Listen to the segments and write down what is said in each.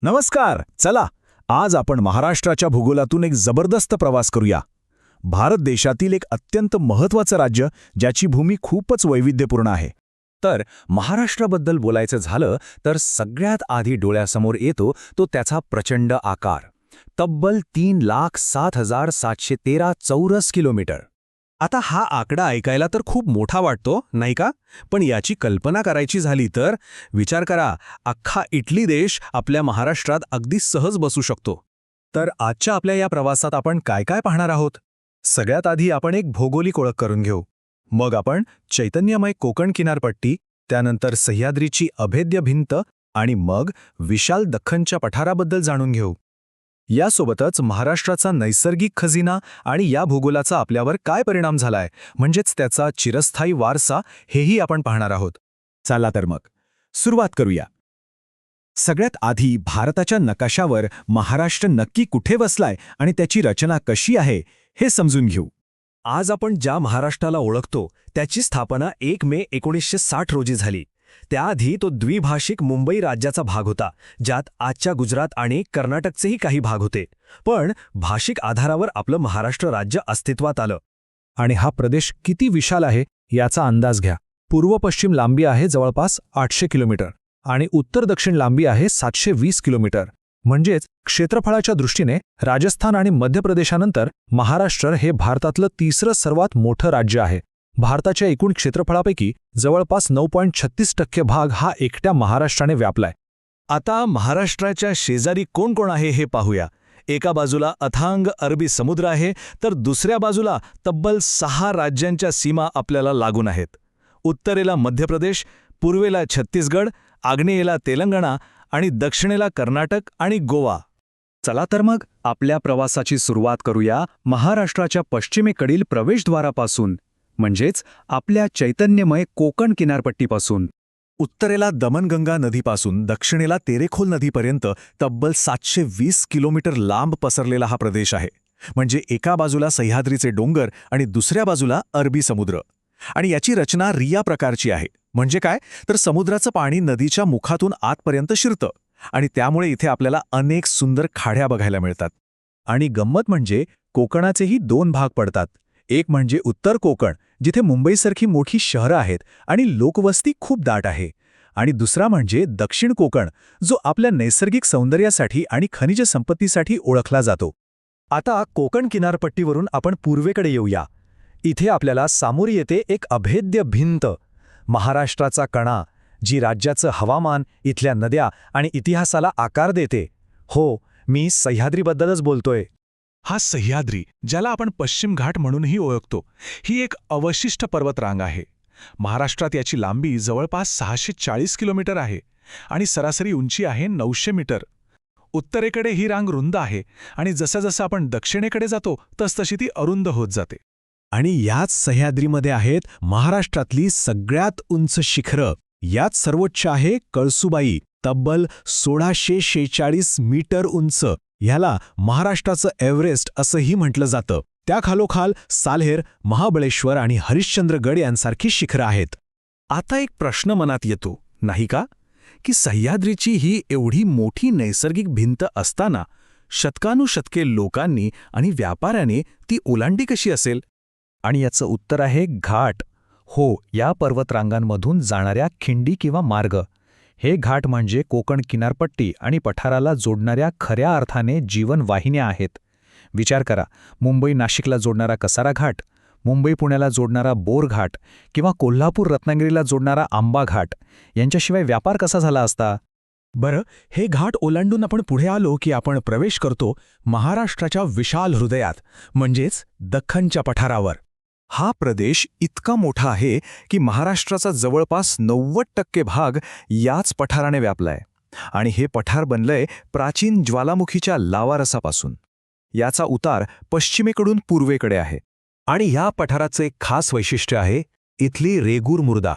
नमस्कार. चला आज आपण महाराष्ट्राच्या भूगोलातून एक जबरदस्त प्रवास करूया. भारत देशातील एक अत्यंत महत्त्वाचं राज्य ज्याची भूमी खूपच वैविध्यपूर्ण आहे. तर महाराष्ट्राबद्दल बोलायचं झालं तर सगळ्यात आधी डोळ्यासमोर येतो तो त्याचा प्रचंड आकार. तब्बल 3,07,713 चौरस किलोमीटर. आता हा आकडा ऐकायला तर खूप मोठा वाटतो, नाही का? पण याची कल्पना करायची झाली तर विचार करा, अख्खा इटली देश आपल्या महाराष्ट्रात अगदी सहज बसू शकतो. तर आजच्या आपल्या या प्रवासात आपण काय काय पाहणार आहोत? सगळ्यात आधी आपण एक भौगोलिक ओळख करून घेऊ. मग आपण चैतन्यमय कोकण किनारपट्टी, त्यानंतर सह्याद्रीची अभेद्य भिंत आणि मग विशाल दख्खनच्या पठाराबद्दल जाणून घेऊ. यासोबतच महाराष्ट्राचा नैसर्गिक खजिना आणि या भूगोलाचा आपल्यावर काय परिणाम झालाय, म्हणजेच त्याचा चिरस्थायी वारसा, हेही आपण पाहणार आहोत. चला तर मग सुरुवात करूया. सगळ्यात आधी भारताच्या नकाशावर महाराष्ट्र नक्की कुठे वसलाय आणि त्याची रचना कशी आहे हे समजून घेऊ. आज आपण ज्या महाराष्ट्राला ओळखतो त्याची स्थापना 1 मे 1960 रोजी झाली. त्याआधी तो द्विभाषिक मुंबई राज्याचा भाग होता, ज्यात आजच्या गुजरात आणि कर्नाटकचेही काही भाग होते. पण भाषिक आधारावर आपलं महाराष्ट्र राज्य अस्तित्वात आलं. आणि हा प्रदेश किती विशाल आहे याचा अंदाज घ्या. पूर्व-पश्चिम लांबी आहे जवळपास 800 किलोमीटर आणि उत्तर-दक्षिण लांबी आहे 720 किलोमीटर. म्हणजेच क्षेत्रफळाच्या दृष्टीने राजस्थान आणि मध्य प्रदेशानंतर महाराष्ट्र हे भारतातलं तिसरं सर्वात मोठं राज्य आहे. भारताच्या एकूण क्षेत्रफळापैकी जवळपास 9.36% भाग हा एकट्या महाराष्ट्राने व्यापलाय. आता महाराष्ट्राच्या शेजारी कोण कोण आहे हे पाहूया. एका बाजूला अथांग अरबी समुद्र आहे, तर दुसऱ्या बाजूला तब्बल 6 राज्यांच्या सीमा आपल्याला लागून आहेत. उत्तरेला मध्य प्रदेश, पूर्वेला छत्तीसगड, आग्नेयेला तेलंगणा आणि दक्षिणेला कर्नाटक आणि गोवा. चला तर मग आपल्या प्रवासाची सुरुवात करूया महाराष्ट्राच्या पश्चिमेकडील प्रवेशद्वारापासून, म्हणजेच आपल्या चैतन्यमय कोकण किनारपट्टीपासून. उत्तरेला दमनगंगा नदीपासून दक्षिणेला तेरेखोल नदीपर्यंत तब्बल 720 किलोमीटर लांब पसरलेला हा प्रदेश आहे. म्हणजे एका बाजूला सह्याद्रीचे डोंगर आणि दुसऱ्या बाजूला अरबी समुद्र. आणि याची रचना रिया प्रकारची आहे. म्हणजे काय, तर समुद्राचं पाणी नदीच्या मुखातून आतपर्यंत शिरतं आणि त्यामुळे इथे आपल्याला अनेक सुंदर खाड्या बघायला मिळतात. आणि गंमत म्हणजे कोकणाचेही 2 भाग पडतात. एक म्हणजे उत्तर कोकण, जिथे मुंबईसारखी मोठी शहरं आहेत आणि लोकवस्ती खूप दाट आहे. आणि दुसरा म्हणजे दक्षिण कोकण, जो आपल्या नैसर्गिक सौंदर्यासाठी आणि खनिज संपत्तीसाठी ओळखला जातो. आता कोकण किनारपट्टीवरून आपण पूर्वेकडे येऊया. इथे आपल्याला सामोरी येते एक अभेद्य भिंत, महाराष्ट्राचा कणा, जी राज्याचं हवामान, इथल्या नद्या आणि इतिहासाला आकार देते. हो, मी सह्याद्रीबद्दलच बोलतोय. हा सह्याद्री, ज्याला आपण पश्चिम घाट म्हणूनही ओळखतो, ही एक अवशिष्ट पर्वतरांग आहे. महाराष्ट्रात याची लांबी जवळपास 640 किलोमीटर आहे आणि सरासरी उंची आहे 900 मीटर. उत्तरेकडे ही रांग रुंद आहे आणि जसं आपण दक्षिणेकडे जातो तसतशी ती अरुंद होत जाते. आणि याच सह्याद्रीमध्ये आहेत महाराष्ट्रातली सगळ्यात उंच शिखरं. यात सर्वोच्च आहे कळसुबाई, तब्बल 1646 मीटर उंच. ह्याला महाराष्ट्राचं एव्हरेस्ट असंही म्हटलं जातं. त्याखालोखाल साल्हेर, महाबळेश्वर आणि हरिश्चंद्रगड यांसारखी शिखरं आहेत. आता एक प्रश्न मनात येतो, नाही का, की सह्याद्रीची ही एवढी मोठी नैसर्गिक भिंत असताना शतकानुशतके लोकांनी आणि व्यापाऱ्याने ती ओलांडली कशी असेल? आणि याचं उत्तर आहे घाट. हो, या पर्वतरांगांमधून जाणाऱ्या खिंडी किंवा मार्ग. हे घाट म्हणजे कोकण किनारपट्टी आणि पठाराला जोडणाऱ्या खऱ्या अर्थाने जीवनवाहिन्या आहेत. विचार करा, मुंबई नाशिकला जोडणारा कसारा घाट, मुंबई पुण्याला जोडणारा बोर घाट किंवा कोल्हापूर रत्नागिरीला जोडणारा आंबा घाट, यांच्याशिवाय व्यापार कसा झाला असता? बरं, हे घाट ओलांडून आपण पुढे आलो की आपण प्रवेश करतो महाराष्ट्राच्या विशाल हृदयात, म्हणजेच दख्खनच्या पठारावर. हा प्रदेश इतका मोठा आहे की महाराष्ट्राचा जवळपास 90% भाग याच पठाराने व्यापलाय. आणि हे पठार बनलंय प्राचीन ज्वालामुखीच्या लावारसापासून. याचा उतार पश्चिमेकडून पूर्वेकडे आहे. आणि या पठाराचं एक खास वैशिष्ट्य आहे इथली रेगूर मृदा.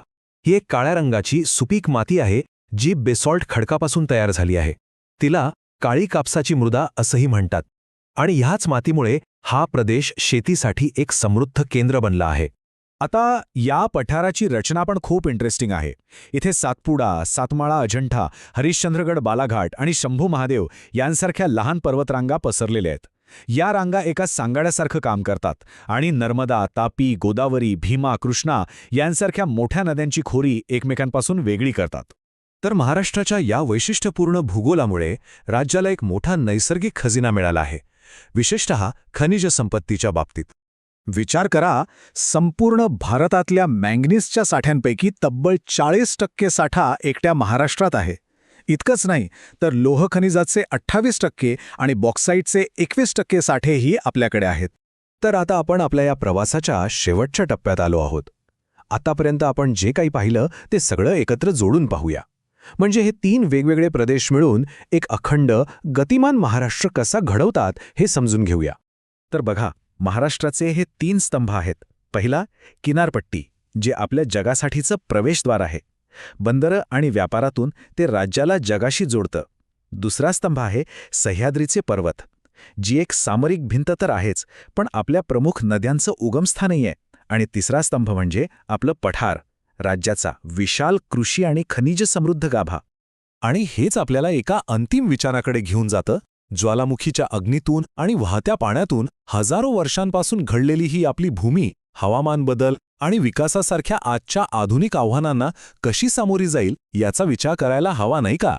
ही एक काळ्या रंगाची सुपीक माती आहे, जी बेसॉल्ट खडकापासून तयार झाली आहे. तिला काळी कापसाची मृदा असंही म्हणतात. आणि ह्याच मातीमुळे हा प्रदेश शेतीसाठी एक समृद्ध केंद्र बनला आहे. आता या पठाराची रचना पण खूप इंटरेस्टिंग आहे. इथे सातपुडा, सातमाळा अजंठा, हरिश्चंद्रगड बालाघाट आणि शंभू महादेव यांसारख्या लहान पर्वतरांगा पसरलेल्या आहेत. या रांगा एका सांगाड्यासारखं काम करतात आणि नर्मदा, तापी, गोदावरी, भीमा, कृष्णा यांसारख्या मोठ्या नद्यांची खोरी एकमेकांपासून वेगळी करतात. तर महाराष्ट्राच्या या वैशिष्ट्यपूर्ण भूगोलामुळे राज्याला एक मोठा नैसर्गिक खजिना मिळाला आहे, विशेषतः खनिज संपत्तीच्या बाबतीत. विचार करा, संपूर्ण भारतातल्या मँगनीजच्या साठ्यांपैकी तब्बल 40% साठा एकट्या महाराष्ट्रात आहे. इतकंच नाही तर लोह खनिजाचे 28% आणि बॉक्साईटचे 21% साठेही आपल्याकडे आहेत. तर आता आपण आपल्या या प्रवासाच्या शेवटच्या टप्प्यात आलो आहोत. आतापर्यंत आपण जे काही पाहिलं ते सगळं एकत्र जोडून पाहूया. म्हणजे हे 3 वेगवेगळे प्रदेश मिळून एक अखंड, गतिमान महाराष्ट्र कसा घडवतात हे समजून घेऊया. तर बघा, महाराष्ट्राचे हे 3 स्तंभ आहेत. पहिला, किनारपट्टी, जे आपल्या जगासाठीचं प्रवेशद्वार आहे. बंदरं आणि व्यापारातून ते राज्याला जगाशी जोडतं. दुसरा स्तंभ आहे सह्याद्रीचे पर्वत, जी एक सामरिक भिंत तर आहेच, पण आपल्या प्रमुख नद्यांचं उगमस्थानही आहे. आणि तिसरा स्तंभ म्हणजे आपलं पठार, राज्याचा विशाल कृषी आणि खनिज समृद्ध गाभा. आणि हेच आपल्याला एका अंतिम विचाराकडे घेऊन जातं. ज्वालामुखीच्या अग्नीतून आणि वाहत्या पाण्यातून हजारो वर्षांपासून घडलेली ही आपली भूमी हवामान बदल आणि विकासासारख्या आजच्या आधुनिक आव्हानांना कशी सामोरी जाईल याचा विचार करायला हवा, नाही का?